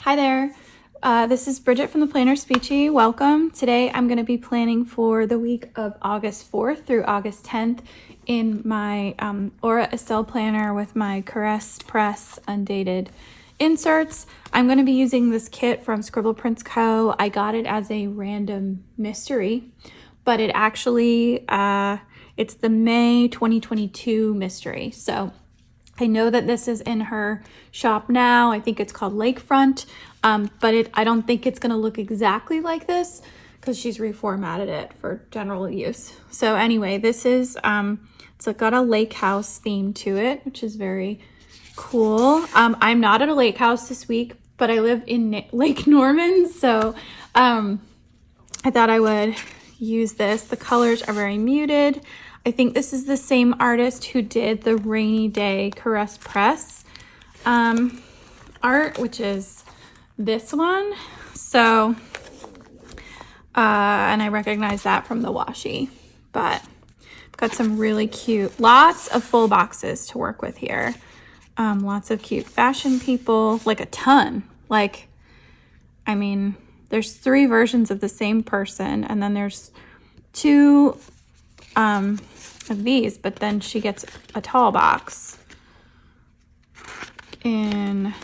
Hi there. This is Bridget from the Planner Speechy. Welcome. Today I'm going to be planning for the week of August 4th through August 10th in my Aura Estelle planner with my Press Undated inserts. I'm going to be using this kit from Scribbleprintsco. I got it as a random mystery, but it actually, it's the May 2022 mystery. So I know that this is in her shop now. I think it's called Lakefront, but I don't think it's going to look exactly like this because she's reformatted it for general use. So anyway, this is, it's got a lake house theme to it, which is very cool. I'm not at a lake house this week, but I live in Lake Norman, so I thought I would use this. The colors are very muted. I think this is the same artist who did the Rainy Day Caress Press art, which is this one. So, and I recognize that from the washi, but I've got some really cute, lots of full boxes to work with here. Lots of cute fashion people, like a ton. Like, I mean, there's 3 versions of the same person, and then there's 2 of these, but then she gets a tall box in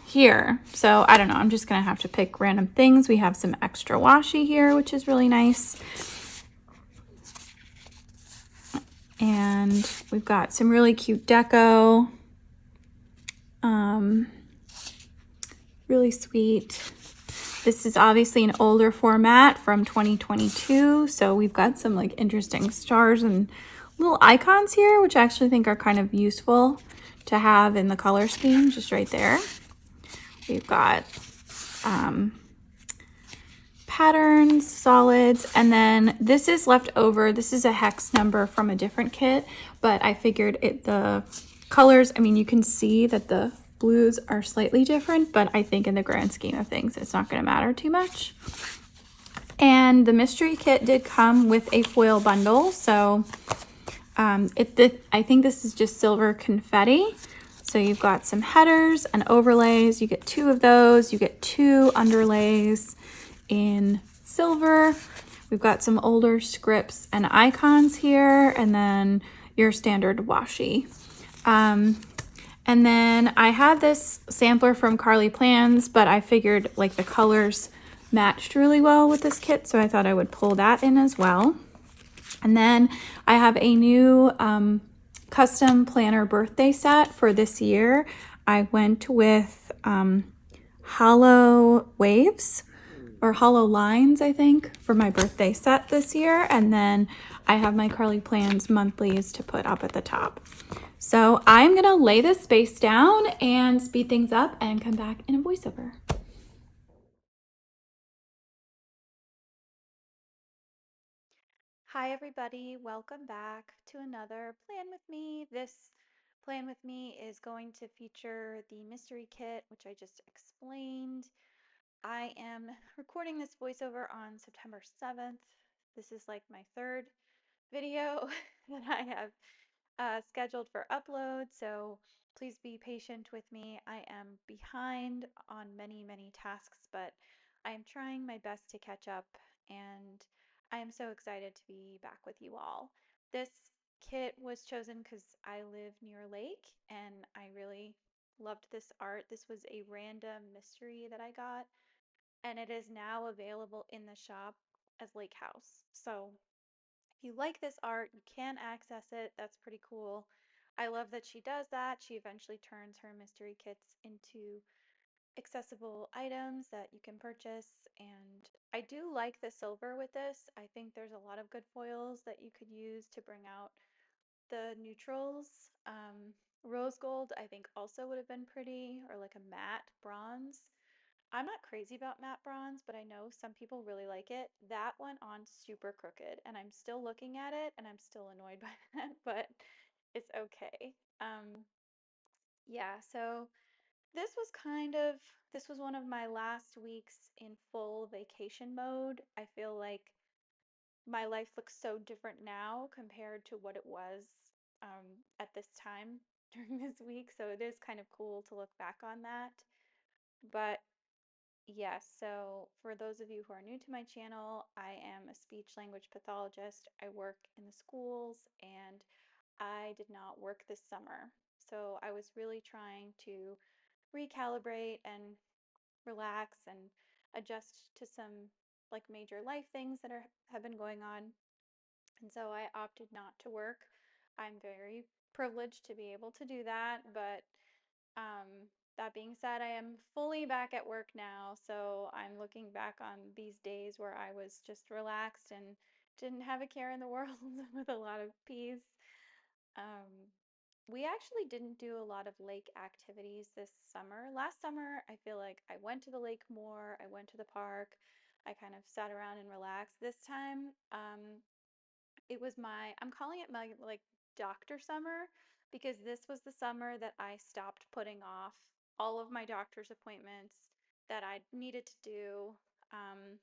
here. So I don't know, I'm just gonna have to pick random things. We have some extra washi here, which is really nice. And we've got some really cute deco. Really sweet. This is obviously an older format from 2022. So we've got some like interesting stars and little icons here, which I actually think are kind of useful to have in the color scheme, just right there. We've got patterns, solids, and then this is left over. This is a hex number from a different kit, but I figured the colors, I mean, you can see that the blues are slightly different, but I think in the grand scheme of things, it's not going to matter too much. And the mystery kit did come with a foil bundle, so I think this is just silver confetti. So you've got some headers and overlays. You get 2 of those. You get 2 underlays in silver. We've got some older scripts and icons here, and then your standard washi. And then I had this sampler from Carly Plans, but I figured like the colors matched really well with this kit, so I thought I would pull that in as well. And then I have a new custom planner birthday set for this year. I went with Hollow Waves or Hollow Lines, I think, for my birthday set this year. And then I have my Carly Plans monthlies to put up at the top. So I'm gonna lay this space down and speed things up and come back in a voiceover. Hi everybody, welcome back to another Plan With Me. This Plan With Me is going to feature the mystery kit, which I just explained. I am recording this voiceover on September 7th. This is like my 3rd video that I have scheduled for upload, so please be patient with me. I am behind on many tasks, but I am trying my best to catch up, and I am so excited to be back with you all. This kit was chosen because I live near a lake and I really loved this art. This was a random mystery that I got, and it is now available in the shop as Lake House. So if you like this art, you can access it. That's pretty cool. I love that she does that. She eventually turns her mystery kits into accessible items that you can purchase. And I do like the silver with this. I think there's a lot of good foils that you could use to bring out the neutrals. Rose gold, I think, also would have been pretty, or like a matte bronze. I'm not crazy about matte bronze, but I know some people really like it. That went on super crooked, and I'm still looking at it, and I'm still annoyed by that, but it's okay. Yeah, so this was one of my last weeks in full vacation mode. I feel like my life looks so different now compared to what it was at this time during this week, so it is kind of cool to look back on that. But Yes, so for those of you who are new to my channel, I am a speech language pathologist. I work in the schools and I did not work this summer. So I was really trying to recalibrate and relax and adjust to some like major life things that have been going on. And so I opted not to work. I'm very privileged to be able to do that, but that being said, I am fully back at work now, so I'm looking back on these days where I was just relaxed and didn't have a care in the world with a lot of peace. Um, we actually didn't do a lot of lake activities this summer. Last summer, I feel like I went to the lake more, I went to the park, I kind of sat around and relaxed. This time, it was I'm calling it my like doctor summer because this was the summer that I stopped putting off all of my doctor's appointments that I needed to do. Um,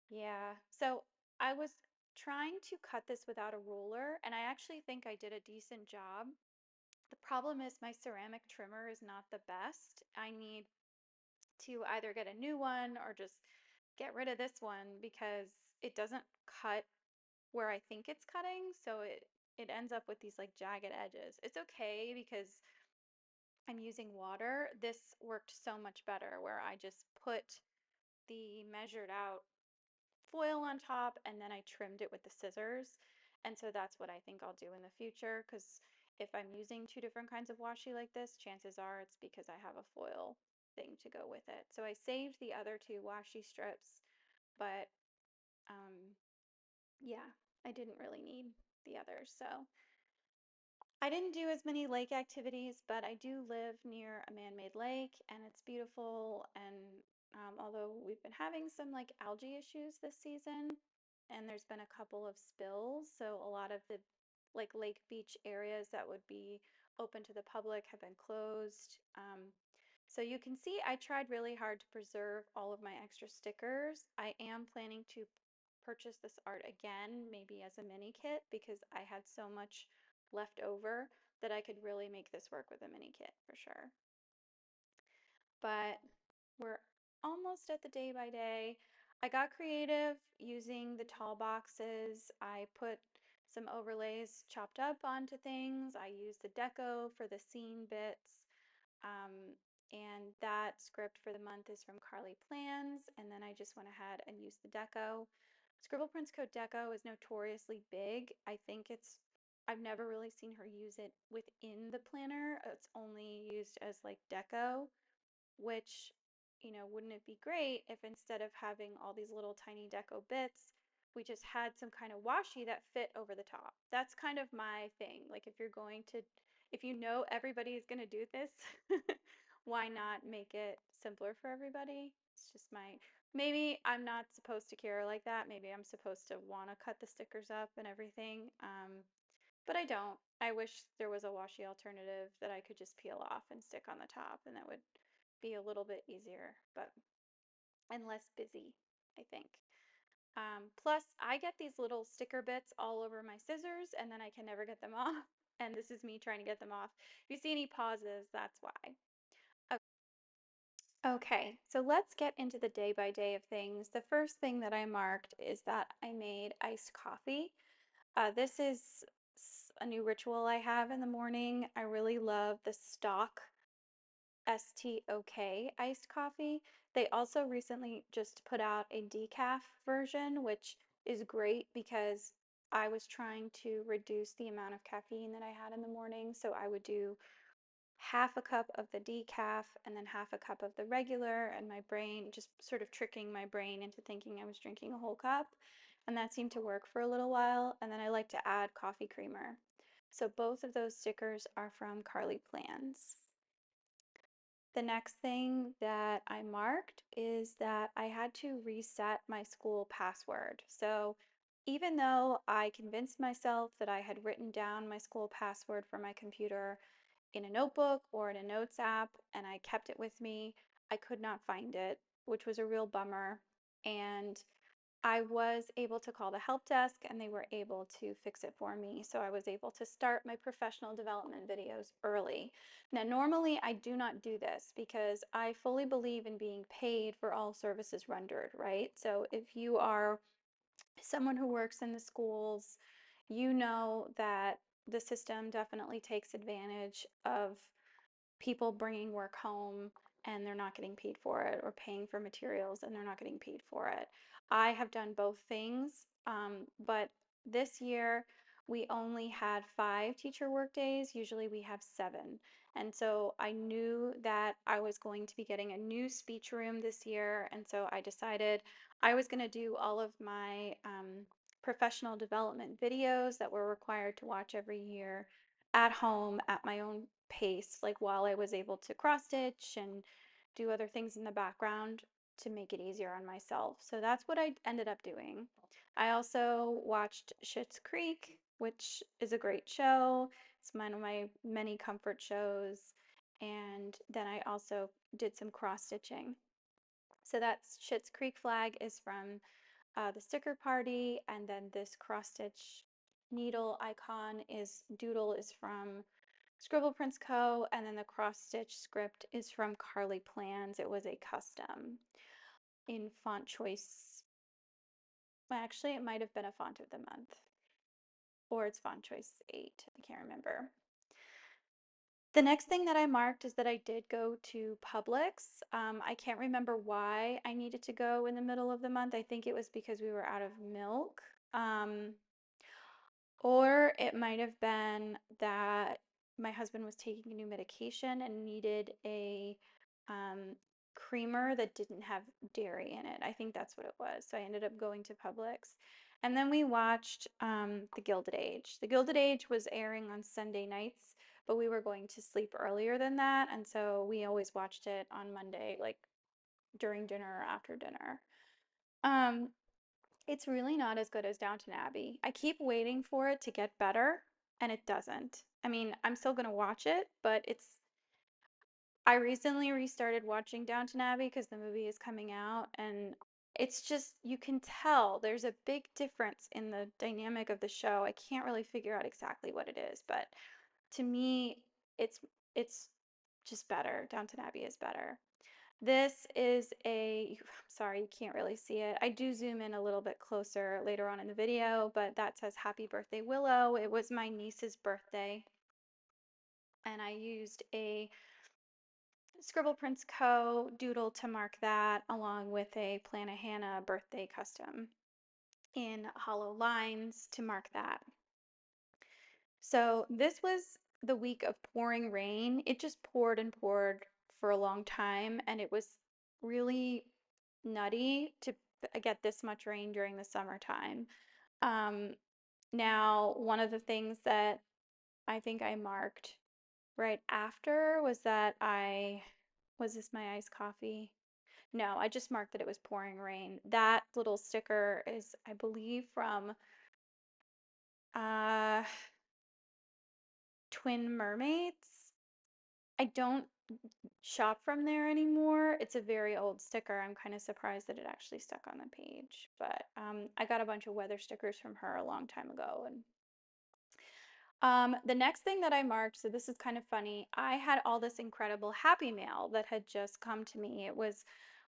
yeah, so I was trying to cut this without a ruler, and I actually think I did a decent job. The problem is my ceramic trimmer is not the best. I need to either get a new one or just get rid of this one because it doesn't cut where I think it's cutting, so it ends up with these like jagged edges. It's okay because I'm using water. This worked so much better where I just put the measured out foil on top and then I trimmed it with the scissors. And so that's what I think I'll do in the future because if I'm using two different kinds of washi like this, chances are it's because I have a foil thing to go with it. So I saved the other two washi strips, but um, yeah, I didn't really need the others. So I didn't do as many lake activities, but I do live near a man-made lake and it's beautiful. And although we've been having some like algae issues this season, and there's been a couple of spills, so a lot of the like lake beach areas that would be open to the public have been closed. So you can see I tried really hard to preserve all of my extra stickers. I am planning to purchase this art again, maybe as a mini kit, because I had so much left over that I could really make this work with a mini kit for sure. But we're almost at the day by day. I got creative using the tall boxes. I put some overlays chopped up onto things. I used the deco for the scene bits. Um, and that script for the month is from Carly Plans. And then I just went ahead and used the deco. Scribbleprintsco deco is notoriously big. I've never really seen her use it within the planner. It's only used as like deco, which, wouldn't it be great if instead of having all these little tiny deco bits, we just had some kind of washi that fit over the top? That's kind of my thing. Like if you know everybody is going to do this, why not make it simpler for everybody? It's just maybe I'm not supposed to care like that. Maybe I'm supposed to want to cut the stickers up and everything. But I don't. I wish there was a washi alternative that I could just peel off and stick on the top, and that would be a little bit easier, but and less busy, I think. Plus, I get these little sticker bits all over my scissors, and then I can never get them off. And this is me trying to get them off. If you see any pauses, that's why. Okay, so let's get into the day by day of things. The first thing that I marked is that I made iced coffee. This is a new ritual I have in the morning. I really love the stock STOK iced coffee. They also recently just put out a decaf version, which is great because I was trying to reduce the amount of caffeine that I had in the morning. So I would do half a cup of the decaf and then half a cup of the regular, and my brain just sort of tricking my brain into thinking I was drinking a whole cup. And that seemed to work for a little while. And then I like to add coffee creamer. So both of those stickers are from Carly Plans. The next thing that I marked is that I had to reset my school password. So even though I convinced myself that I had written down my school password for my computer in a notebook or in a notes app and I kept it with me, I could not find it, which was a real bummer. And I was able to call the help desk and they were able to fix it for me. So I was able to start my professional development videos early. Now, normally I do not do this because I fully believe in being paid for all services rendered, right? So if you are someone who works in the schools, you know that the system definitely takes advantage of people bringing work home and they're not getting paid for it, or paying for materials and they're not getting paid for it. I have done both things, but this year we only had 5 teacher work days. Usually we have 7. And so I knew that I was going to be getting a new speech room this year. And so I decided I was going to do all of my professional development videos that were required to watch every year at home at my own pace, like while I was able to cross stitch and do other things in the background to make it easier on myself. So that's what I ended up doing. I also watched Schitt's Creek, which is a great show. It's one of my many comfort shows. And then I also did some cross stitching. So that's Schitt's Creek flag is from the sticker party, and then this cross stitch needle icon is doodle is from Scribbleprintsco, and then the cross stitch script is from Carly Plans. It was a custom in font choice. Well, actually, it might have been a font of the month, or it's font choice 8. I can't remember. The next thing that I marked is that I did go to Publix. I can't remember why I needed to go in the middle of the month. I think it was because we were out of milk. Or it might have been that my husband was taking a new medication and needed a creamer that didn't have dairy in it. I think that's what it was. So I ended up going to Publix. And then we watched The Gilded Age. The Gilded Age was airing on Sunday nights, but we were going to sleep earlier than that. And so we always watched it on Monday, like during dinner or after dinner. Um, it's really not as good as Downton Abbey. I keep waiting for it to get better, and it doesn't. I mean, I'm still gonna watch it, but I recently restarted watching Downton Abbey because the movie is coming out, and it's just, you can tell there's a big difference in the dynamic of the show. I can't really figure out exactly what it is, but to me, it's just better. Downton Abbey is better. This is I'm sorry, you can't really see it. I do zoom in a little bit closer later on in the video, but that says Happy Birthday Willow. It was my niece's birthday, and I used a Scribbleprintsco doodle to mark that, along with a Plannahannah birthday custom in hollow lines to mark that. So this was the week of pouring rain. It just poured and poured for a long time, and it was really nutty to get this much rain during the summertime. Um, Now, one of the things that I think I marked right after was that was this my iced coffee? No, I just marked that it was pouring rain. That little sticker is, I believe, from uh, Twin Mermaids. I don't shop from there anymore. It's a very old sticker. I'm kind of surprised that it actually stuck on the page, but I got a bunch of weather stickers from her a long time ago. And the next thing that I marked, so this is kind of funny, I had all this incredible Happy Mail that had just come to me. It was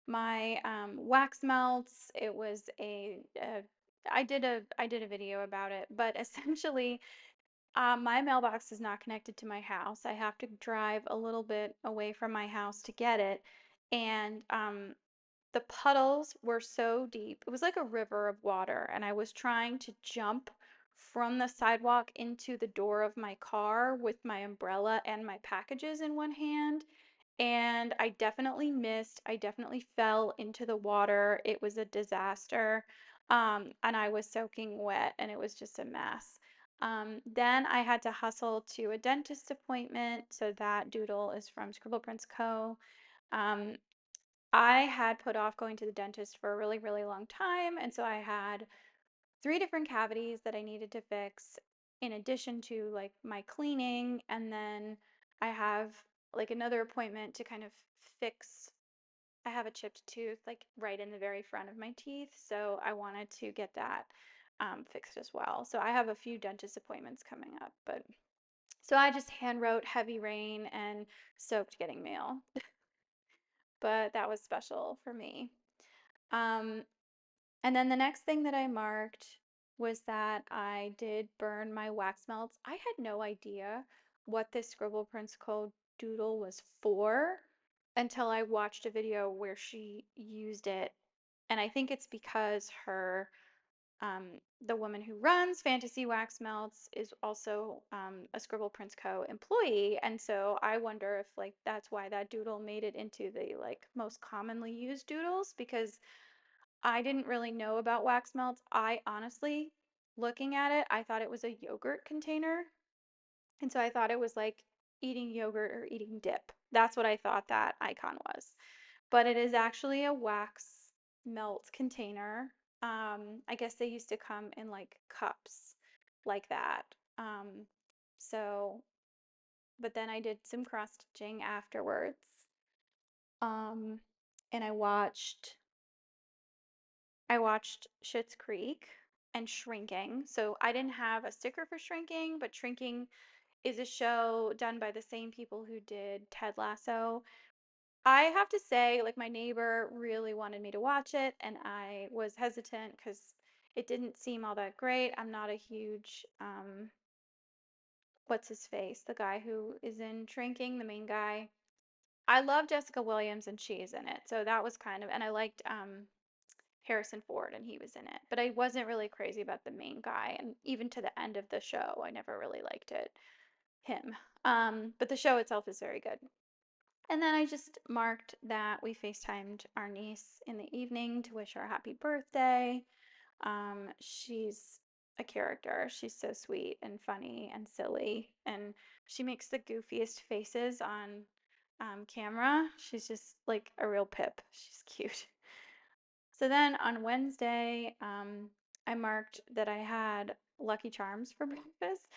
my wax melts. It was I did a video about it, but essentially my mailbox is not connected to my house. I have to drive a little bit away from my house to get it. And the puddles were so deep. It was like a river of water. And I was trying to jump from the sidewalk into the door of my car with my umbrella and my packages in one hand. And I definitely missed. I definitely fell into the water. It was a disaster. And I was soaking wet, and it was just a mess. Then I had to hustle to a dentist appointment. So that doodle is from Scribbleprintsco. Um, I had put off going to the dentist for a really, really long time. And so I had 3 different cavities that I needed to fix in addition to like my cleaning. And then I have like another appointment to kind of fix I have a chipped tooth, like right in the very front of my teeth, so I wanted to get that fixed as well. So I have a few dentist appointments coming up, but so I just hand wrote heavy rain and soaked getting mail, but that was special for me. Um, and then the next thing that I marked was that I did burn my wax melts. I had no idea what this Scribbleprintsco doodle was for until I watched a video where she used it. And I think it's because the woman who runs Fantasy Wax Melts is also a Scribbleprintsco employee. And so I wonder if like that's why that doodle made it into the like most commonly used doodles because I didn't really know about wax melts. I honestly, looking at it, I thought it was a yogurt container. And so I thought it was like eating yogurt or eating dip. That's what I thought that icon was. But it is actually a wax melt container. I guess they used to come in like cups like that. So, but then I did some cross stitching afterwards. Um, and I watched Schitt's Creek and Shrinking. So I didn't have a sticker for Shrinking, but Shrinking is a show done by the same people who did Ted Lasso. I have to say, like, my neighbor really wanted me to watch it, and I was hesitant because it didn't seem all that great. I'm not a huge, what's his face? The guy who is in Shrinking, the main guy. I love Jessica Williams, and she's in it. So that was kind of, and I liked Harrison Ford, and he was in it. But I wasn't really crazy about the main guy, and even to the end of the show, I never really liked him. But the show itself is very good. And then I just marked that we FaceTimed our niece in the evening to wish her a happy birthday. She's a character. She's so sweet and funny and silly, and she makes the goofiest faces on camera. She's just like a real pip. She's cute. So then on Wednesday, I marked that I had Lucky Charms for breakfast.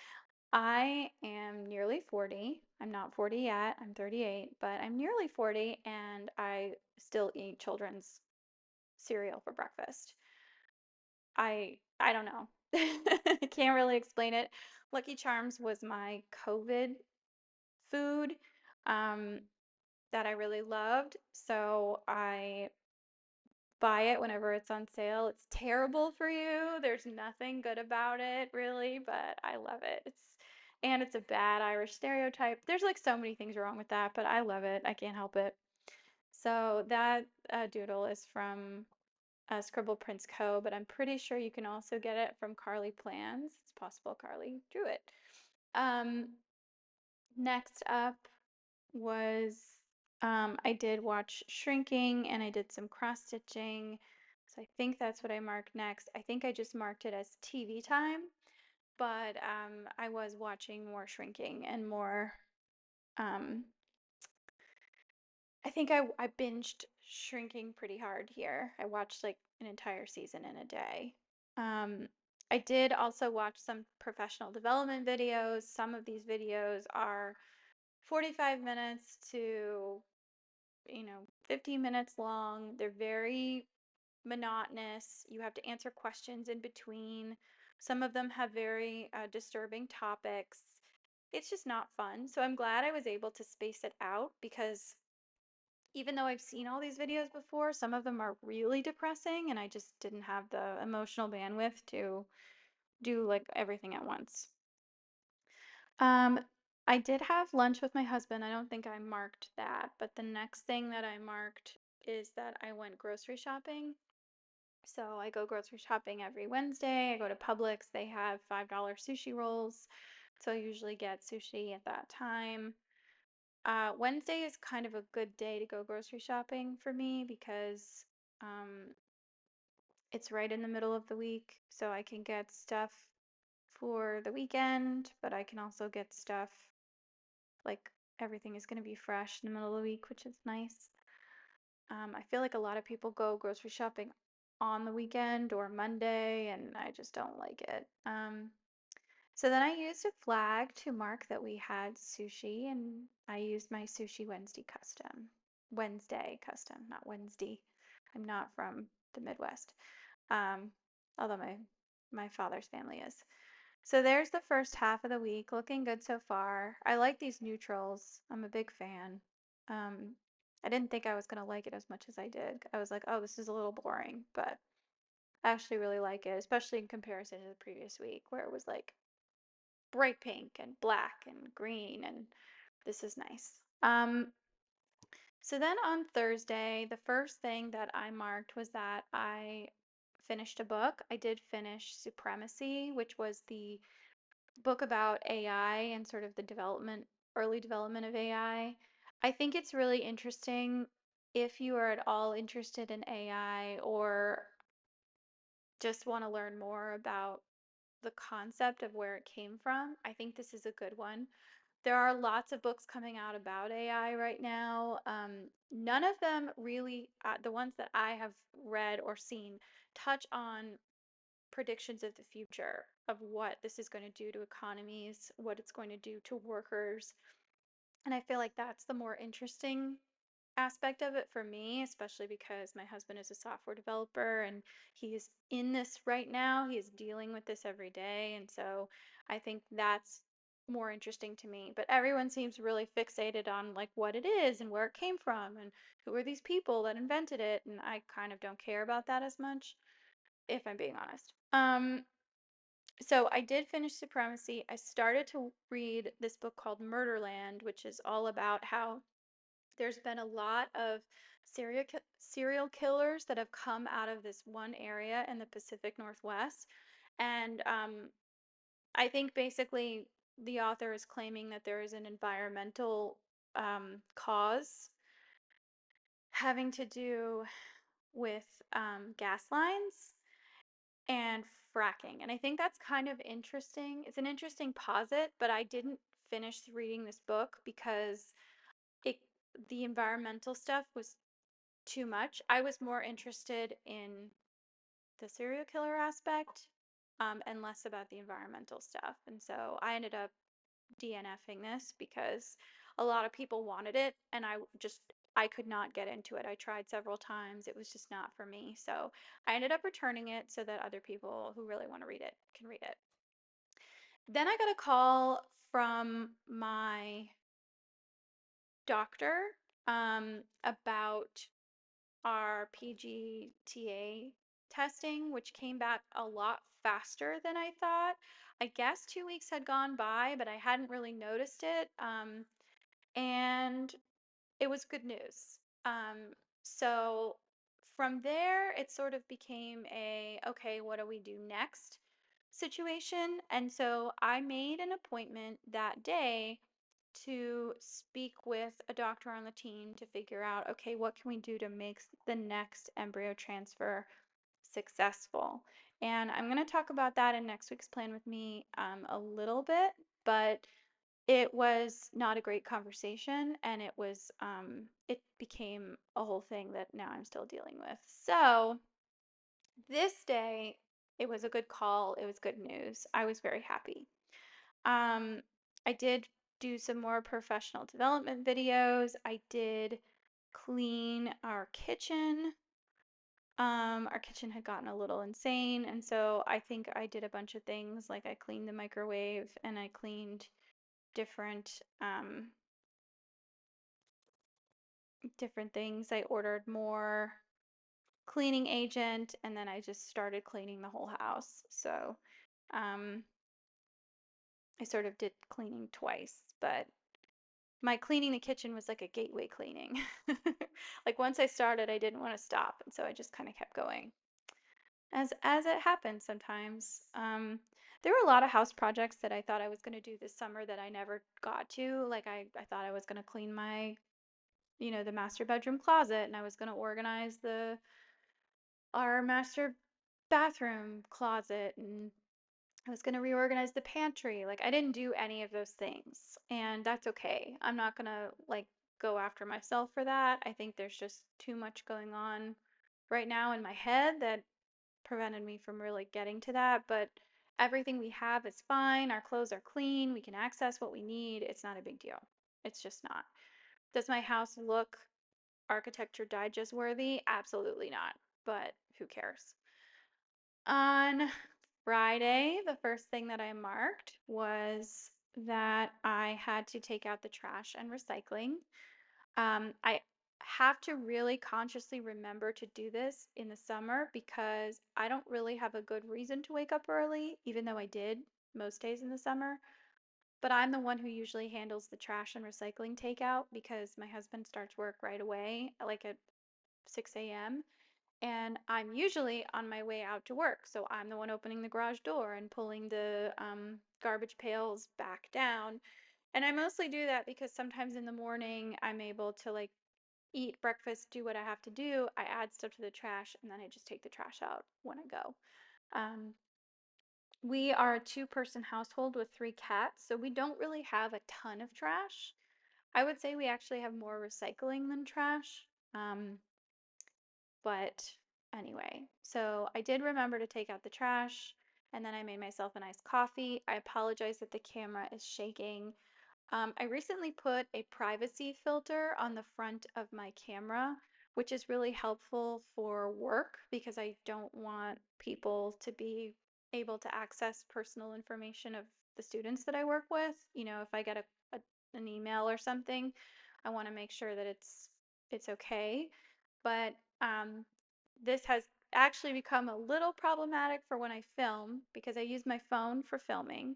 I am nearly 40. I'm not 40 yet. I'm 38, but I'm nearly 40 and I still eat children's cereal for breakfast. I don't know. I can't really explain it. Lucky Charms was my COVID food um, that I really loved, so I buy it whenever it's on sale. It's terrible for you. There's nothing good about it, really, but I love it. It's a bad Irish stereotype. There's like so many things wrong with that, but I love it. I can't help it. So that doodle is from Scribble Prince Co., but I'm pretty sure you can also get it from Carly Plans. It's possible Carly drew it. Um, Next up was I did watch Shrinking and I did some cross stitching. So I think that's what I marked next. I think I just marked it as TV time, but I was watching more Shrinking and more. Um, I think I binged Shrinking pretty hard here. I watched like an entire season in a day. Um, I did also watch some professional development videos. Some of these videos are 45 minutes to 15 minutes long. They're very monotonous. You have to answer questions in between. Some of them have very disturbing topics. It's just not fun. So I'm glad I was able to space it out because even though I've seen all these videos before, some of them are really depressing and I just didn't have the emotional bandwidth to do like everything at once. Um, I did have lunch with my husband. I don't think I marked that, but the next thing that I marked is that I went grocery shopping. So I go grocery shopping every Wednesday. I go to Publix. They have $5 sushi rolls. So I usually get sushi at that time. Wednesday is kind of a good day to go grocery shopping for me because um, it's right in the middle of the week. So I can get stuff for the weekend, but I can also get stuff like everything is going to be fresh in the middle of the week, which is nice. I feel like a lot of people go grocery shopping on the weekend or Monday, and I just don't like it. So then I used a flag to mark that we had sushi, and I used my Sushi Wednesday custom. Wednesday custom, not Wednesday. I'm not from the Midwest. Um, although my father's family is. So there's the first half of the week, looking good so far. I like these neutrals. I'm a big fan. Um, I didn't think I was gonna like it as much as I did. I was like, oh, this is a little boring, but I actually really like it, especially in comparison to the previous week where it was like bright pink and black and green, and this is nice. So then on Thursday, the first thing that I marked was that I finished a book. I did finish Supremacy, which was the book about AI and sort of the early development of AI. I think it's really interesting if you are at all interested in AI or just want to learn more about the concept of where it came from. I think this is a good one. There are lots of books coming out about AI right now. None of them really, the ones that I have read or seen, touch on predictions of the future of what this is going to do to economies, what it's going to do to workers. And I feel like that's the more interesting aspect of it for me, especially because my husband is a software developer and he's in this right now. He is dealing with this every day. And so I think that's more interesting to me. But everyone seems really fixated on like what it is and where it came from and who are these people that invented it. And I kind of don't care about that as much, if I'm being honest. So I did finish Supremacy. I started to read this book called Murderland, which is all about how there's been a lot of serial killers that have come out of this one area in the Pacific Northwest. And I think basically the author is claiming that there is an environmental cause having to do with gas lines and fracking. And I think that's kind of interesting. It's an interesting posit, but I didn't finish reading this book because it the environmental stuff was too much. I was more interested in the serial killer aspect and less about the environmental stuff. And so I ended up DNFing this because a lot of people wanted it and I could not get into it. I tried several times. It was just not for me. So I ended up returning it so that other people who really want to read it can read it. Then I got a call from my doctor about our PGTA testing, which came back a lot faster than I thought. I guess 2 weeks had gone by, but I hadn't really noticed it. And it was good news. So from there, it sort of became okay, what do we do next situation? And so I made an appointment that day to speak with a doctor on the team to figure out, okay, what can we do to make the next embryo transfer successful? And I'm going to talk about that in next week's Plan with Me a little bit, but it was not a great conversation and it became a whole thing that now I'm still dealing with. So this day, it was a good call. It was good news. I was very happy. Um, I did do some more professional development videos. I did clean our kitchen. Our kitchen had gotten a little insane, and so I think I did a bunch of things like I cleaned the microwave and I cleaned different different things. I ordered more cleaning agent and then I just started cleaning the whole house. So, um I sort of did cleaning twice, but my cleaning the kitchen was like a gateway cleaning. Like once I started, I didn't want to stop, and so I just kind of kept going. As it happens sometimes. There were a lot of house projects that I thought I was going to do this summer that I never got to. Like I thought I was going to clean the master bedroom closet, and I was going to organize the our master bathroom closet, and I was going to reorganize the pantry. Like I didn't do any of those things, and that's okay. I'm not going to like go after myself for that. I think there's just too much going on right now in my head that prevented me from really getting to that, but everything we have is fine. Our clothes are clean. We can access what we need. It's not a big deal. It's just not. Does my house look Architecture Digest worthy? Absolutely not, but who cares? On Friday, the first thing that I marked was that I had to take out the trash and recycling. I have to really consciously remember to do this in the summer because I don't really have a good reason to wake up early, even though I did most days in the summer. But I'm the one who usually handles the trash and recycling takeout because my husband starts work right away, like at 6 a.m. And I'm usually on my way out to work. So I'm the one opening the garage door and pulling the garbage pails back down. And I mostly do that because sometimes in the morning I'm able to like eat breakfast, do what I have to do. I add stuff to the trash, and then I just take the trash out when I go. Um, we are a two-person household with three cats, so we don't really have a ton of trash. I would say we actually have more recycling than trash. But anyway, so I did remember to take out the trash, and then I made myself a nice coffee. I apologize that the camera is shaking. I recently put a privacy filter on the front of my camera, which is really helpful for work because I don't want people to be able to access personal information of the students that I work with. You know, if I get an email or something, I want to make sure that it's okay. But this has actually become a little problematic for when I film because I use my phone for filming.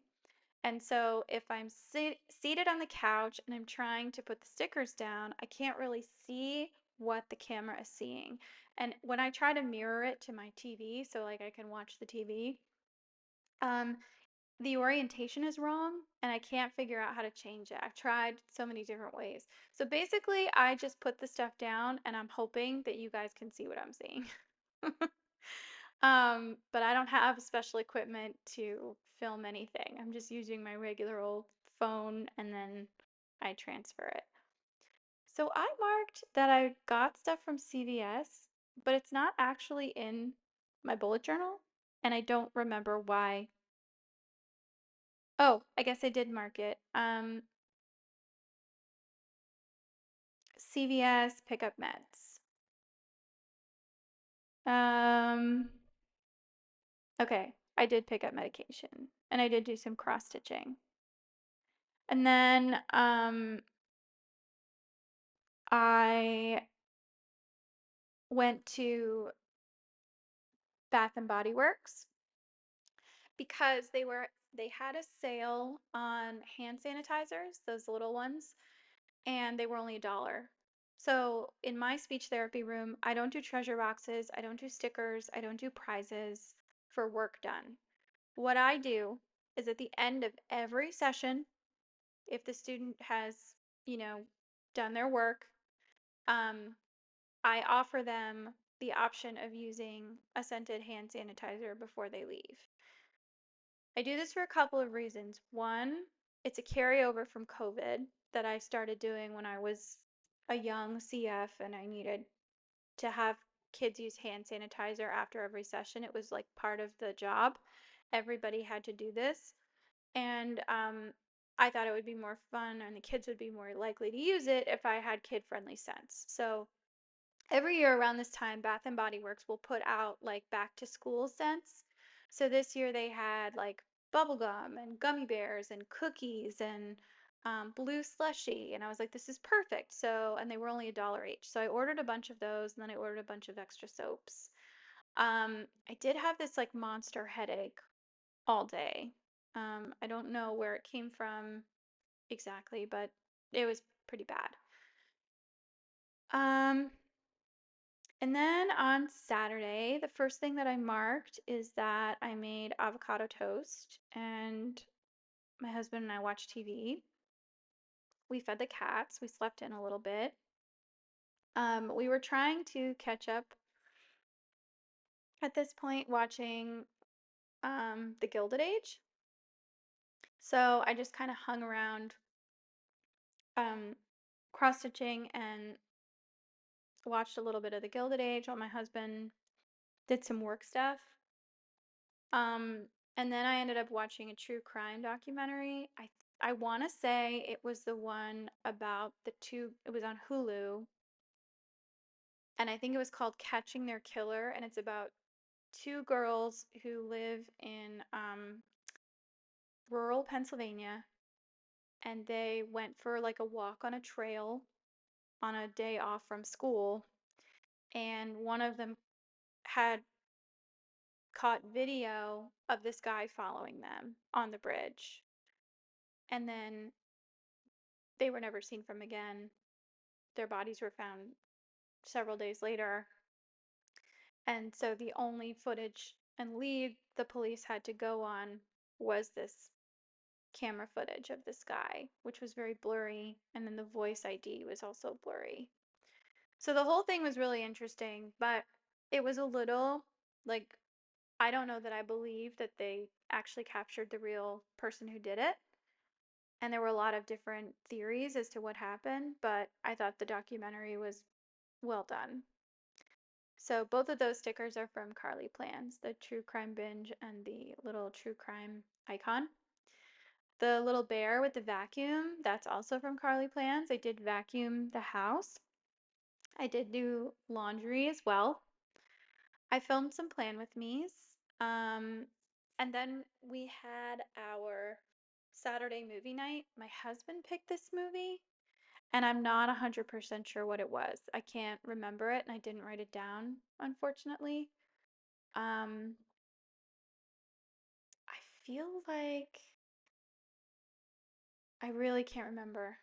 And so if I'm seated on the couch and I'm trying to put the stickers down, I can't really see what the camera is seeing. And when I try to mirror it to my TV, so like I can watch the TV, um, the orientation is wrong and I can't figure out how to change it. I've tried so many different ways. So basically, I just put the stuff down and I'm hoping that you guys can see what I'm seeing. But I don't have special equipment to film anything. I'm just using my regular old phone and then I transfer it. So I marked that I got stuff from CVS, but it's not actually in my bullet journal, and I don't remember why. Oh, I guess I did mark it. CVS pickup meds. Um, okay, I did pick up medication, and I did do some cross stitching. And then I went to Bath and Body Works because they had a sale on hand sanitizers, those little ones, and they were only $1. So in my speech therapy room, I don't do treasure boxes, I don't do stickers, I don't do prizes for work done. What I do is at the end of every session, if the student has, you know, done their work, um, I offer them the option of using a scented hand sanitizer before they leave. I do this for a couple of reasons. One, it's a carryover from COVID that I started doing when I was a young CF and I needed to have kids use hand sanitizer after every session. It was like part of the job. Everybody had to do this. And I thought it would be more fun and the kids would be more likely to use it if I had kid-friendly scents. So every year around this time, Bath and Body Works will put out like back to school scents. So this year they had like bubblegum and gummy bears and cookies and blue slushy. And I was like, this is perfect. So, and they were only $1 each. So I ordered a bunch of those and then I ordered a bunch of extra soaps. I did have this like monster headache all day. I don't know where it came from exactly, but it was pretty bad. Um, And then on Saturday, the first thing that I marked is that I made avocado toast and my husband and I watched TV. We fed the cats, we slept in a little bit. We were trying to catch up at this point watching The Gilded Age. So I just kind of hung around um, cross stitching and watched a little bit of The Gilded Age while my husband did some work stuff. Um, and then I ended up watching a true crime documentary. I want to say it was the one about it was on Hulu. and I think it was called Catching Their Killer, and it's about two girls who live in rural Pennsylvania, and they went for like a walk on a trail on a day off from school, and one of them had caught video of this guy following them on the bridge, and then they were never seen from again. Their bodies were found several days later. And so the only footage and lead the police had to go on was this camera footage of this guy, which was very blurry. And then the voice ID was also blurry. So the whole thing was really interesting, but it was a little like, I don't know that I believe that they actually captured the real person who did it. And there were a lot of different theories as to what happened, but I thought the documentary was well done. So both of those stickers are from Carly Plans, the True Crime Binge and the little True Crime icon. The little bear with the vacuum, that's also from Carly Plans. I did vacuum the house. I did do laundry as well. I filmed some Plan With Me's. And then we had our Saturday movie night. My husband picked this movie, and I'm not 100% sure what it was. I can't remember it, and I didn't write it down, unfortunately. Um, I feel like I really can't remember.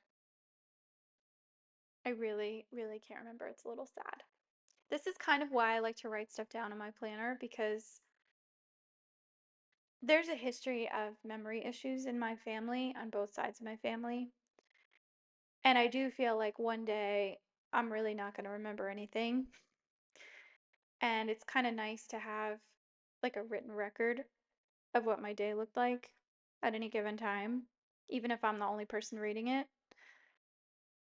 I really, really can't remember. It's a little sad. This is kind of why I like to write stuff down in my planner because there's a history of memory issues in my family, on both sides of my family. And I do feel like one day I'm really not going to remember anything. And it's kind of nice to have like a written record of what my day looked like at any given time, even if I'm the only person reading it,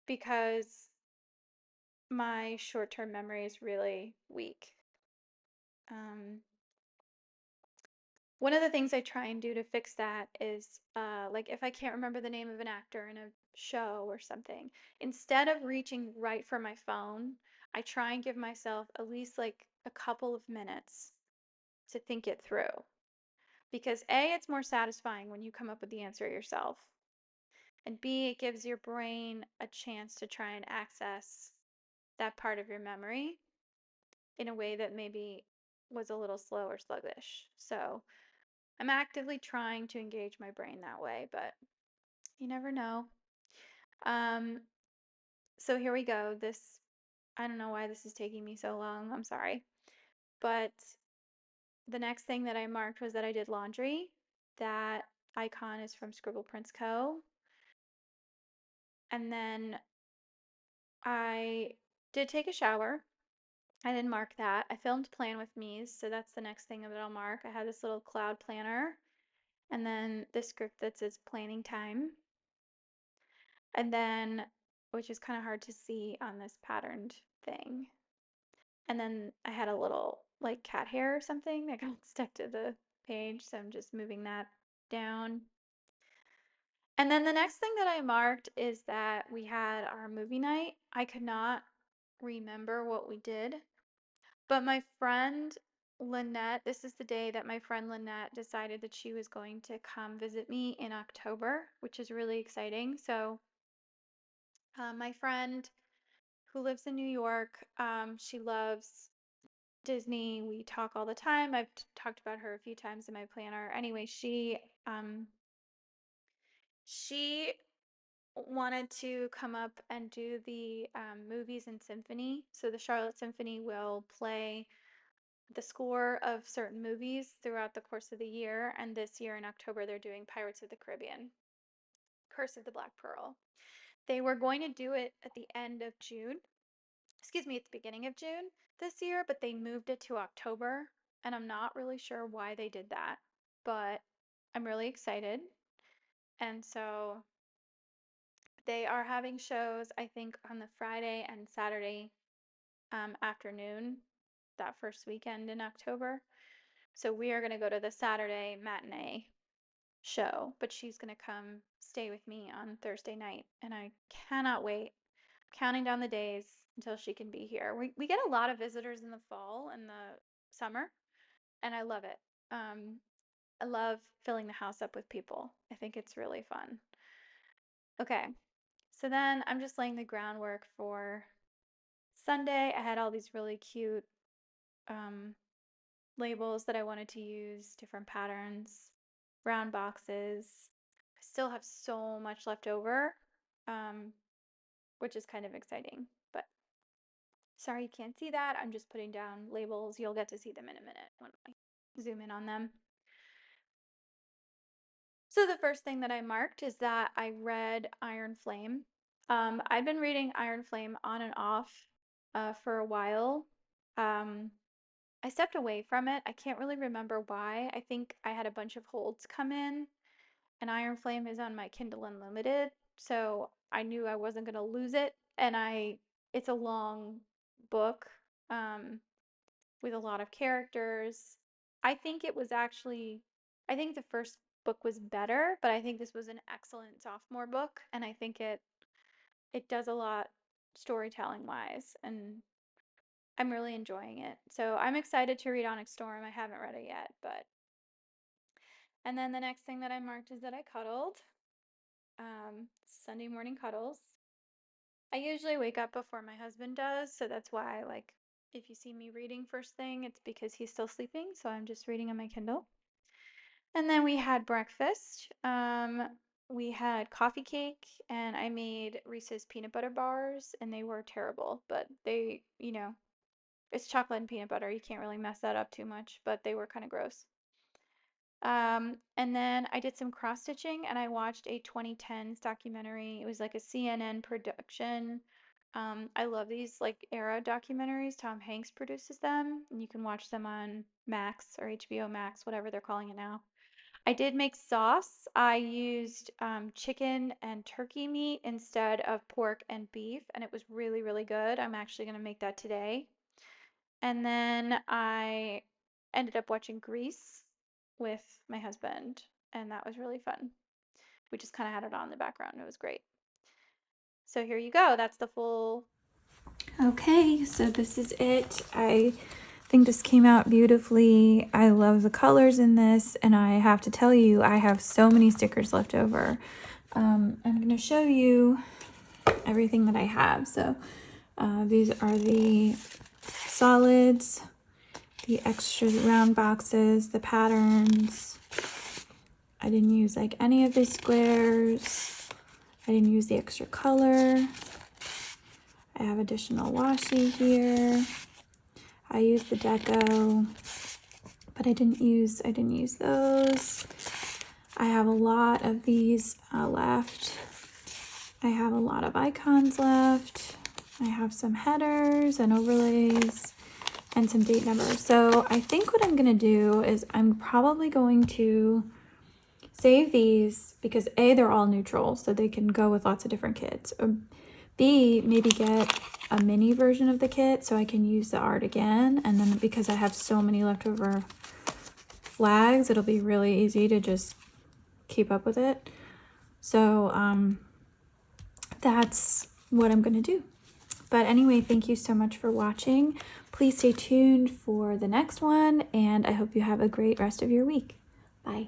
because my short-term memory is really weak. Um, One of the things I try and do to fix that is, like if I can't remember the name of an actor in a show or something, instead of reaching right for my phone, I try and give myself at least like a couple of minutes to think it through. Because A, it's more satisfying when you come up with the answer yourself. And B, it gives your brain a chance to try and access that part of your memory in a way that maybe was a little slow or sluggish. So I'm actively trying to engage my brain that way, but you never know. Um, so here we go. I don't know why this is taking me so long. I'm sorry. But the next thing that I marked was that I did laundry. That icon is from Scribbleprintsco. And then I did take a shower. I didn't mark that. I filmed Plan With Me's, so that's the next thing that I'll mark. I had this little cloud planner and then the script that says planning time. And then, which is kind of hard to see on this patterned thing. And then I had a little like cat hair or something that got stuck to the page, so I'm just moving that down. And then the next thing that I marked is that we had our movie night. I could not remember what we did, but my friend Lynette, this is the day that my friend Lynette decided that she was going to come visit me in October, which is really exciting. So, my friend who lives in New York, she loves Disney. We talk all the time. I've talked about her a few times in my planner. Anyway, she wanted to come up and do the movies and symphony. So the Charlotte Symphony will play the score of certain movies throughout the course of the year. And this year in October, they're doing Pirates of the Caribbean, Curse of the Black Pearl. They were going to do it at the end of June, excuse me, at the beginning of June this year, but they moved it to October. And I'm not really sure why they did that, but I'm really excited. And so they are having shows, I think, on the Friday and Saturday afternoon, that first weekend in October. So we are going to go to the Saturday matinee show, but she's going to come stay with me on Thursday night. And I cannot wait. Counting down the days. until she can be here. We get a lot of visitors in the fall and the summer, and I love it. I love filling the house up with people. I think it's really fun. Okay, so then I'm just laying the groundwork for Sunday. I had all these really cute um, labels that I wanted to use, different patterns, round boxes. I still have so much left over, um, which is kind of exciting. But sorry you can't see that. I'm just putting down labels. You'll get to see them in a minute when I zoom in on them. So the first thing that I marked is that I read Iron Flame. I've been reading Iron Flame on and off for a while. I stepped away from it. I can't really remember why. I think I had a bunch of holds come in, and Iron Flame is on my Kindle Unlimited, so I knew I wasn't going to lose it. And it's a long book with a lot of characters. I think it was actually, I think the first book was better, but I think this was an excellent sophomore book, and I think it does a lot storytelling wise, and I'm really enjoying it. So I'm excited to read Onyx Storm. I haven't read it yet, but. And then the next thing that I marked is that I cuddled. Sunday morning cuddles. I usually wake up before my husband does, so that's why, like, if you see me reading first thing, it's because he's still sleeping, so I'm just reading on my Kindle. And then we had breakfast. We had coffee cake, and I made Reese's peanut butter bars, and they were terrible, but it's chocolate and peanut butter. You can't really mess that up too much, but they were kind of gross. And then I did some cross stitching and I watched a 2010s documentary. It was like a CNN production. I love these like era documentaries. Tom Hanks produces them, and you can watch them on Max or HBO Max, whatever they're calling it now. I did make sauce. I used chicken and turkey meat instead of pork and beef, and it was really, really good. I'm actually going to make that today. And then I ended up watching Grease with my husband, and that was really fun. We just kind of had it on in the background. It was great. So here you go. That's the full. Okay, so this is it. I think this came out beautifully. I love the colors in this, and I have to tell you, I have so many stickers left over. I'm going to show you everything that I have. So these are the solids, the extra round boxes, the patterns. I didn't use like any of the squares. I didn't use the extra color. I have additional washi here. I used the deco, but I didn't use those. I have a lot of these left. I have a lot of icons left. I have some headers and overlays and some date numbers. So I think what I'm gonna do is I'm probably going to save these because A, they're all neutral, so they can go with lots of different kits. Or B, maybe get a mini version of the kit so I can use the art again. And then because I have so many leftover flags, it'll be really easy to just keep up with it. So that's what I'm gonna do. But anyway, thank you so much for watching. Please stay tuned for the next one, and I hope you have a great rest of your week. Bye.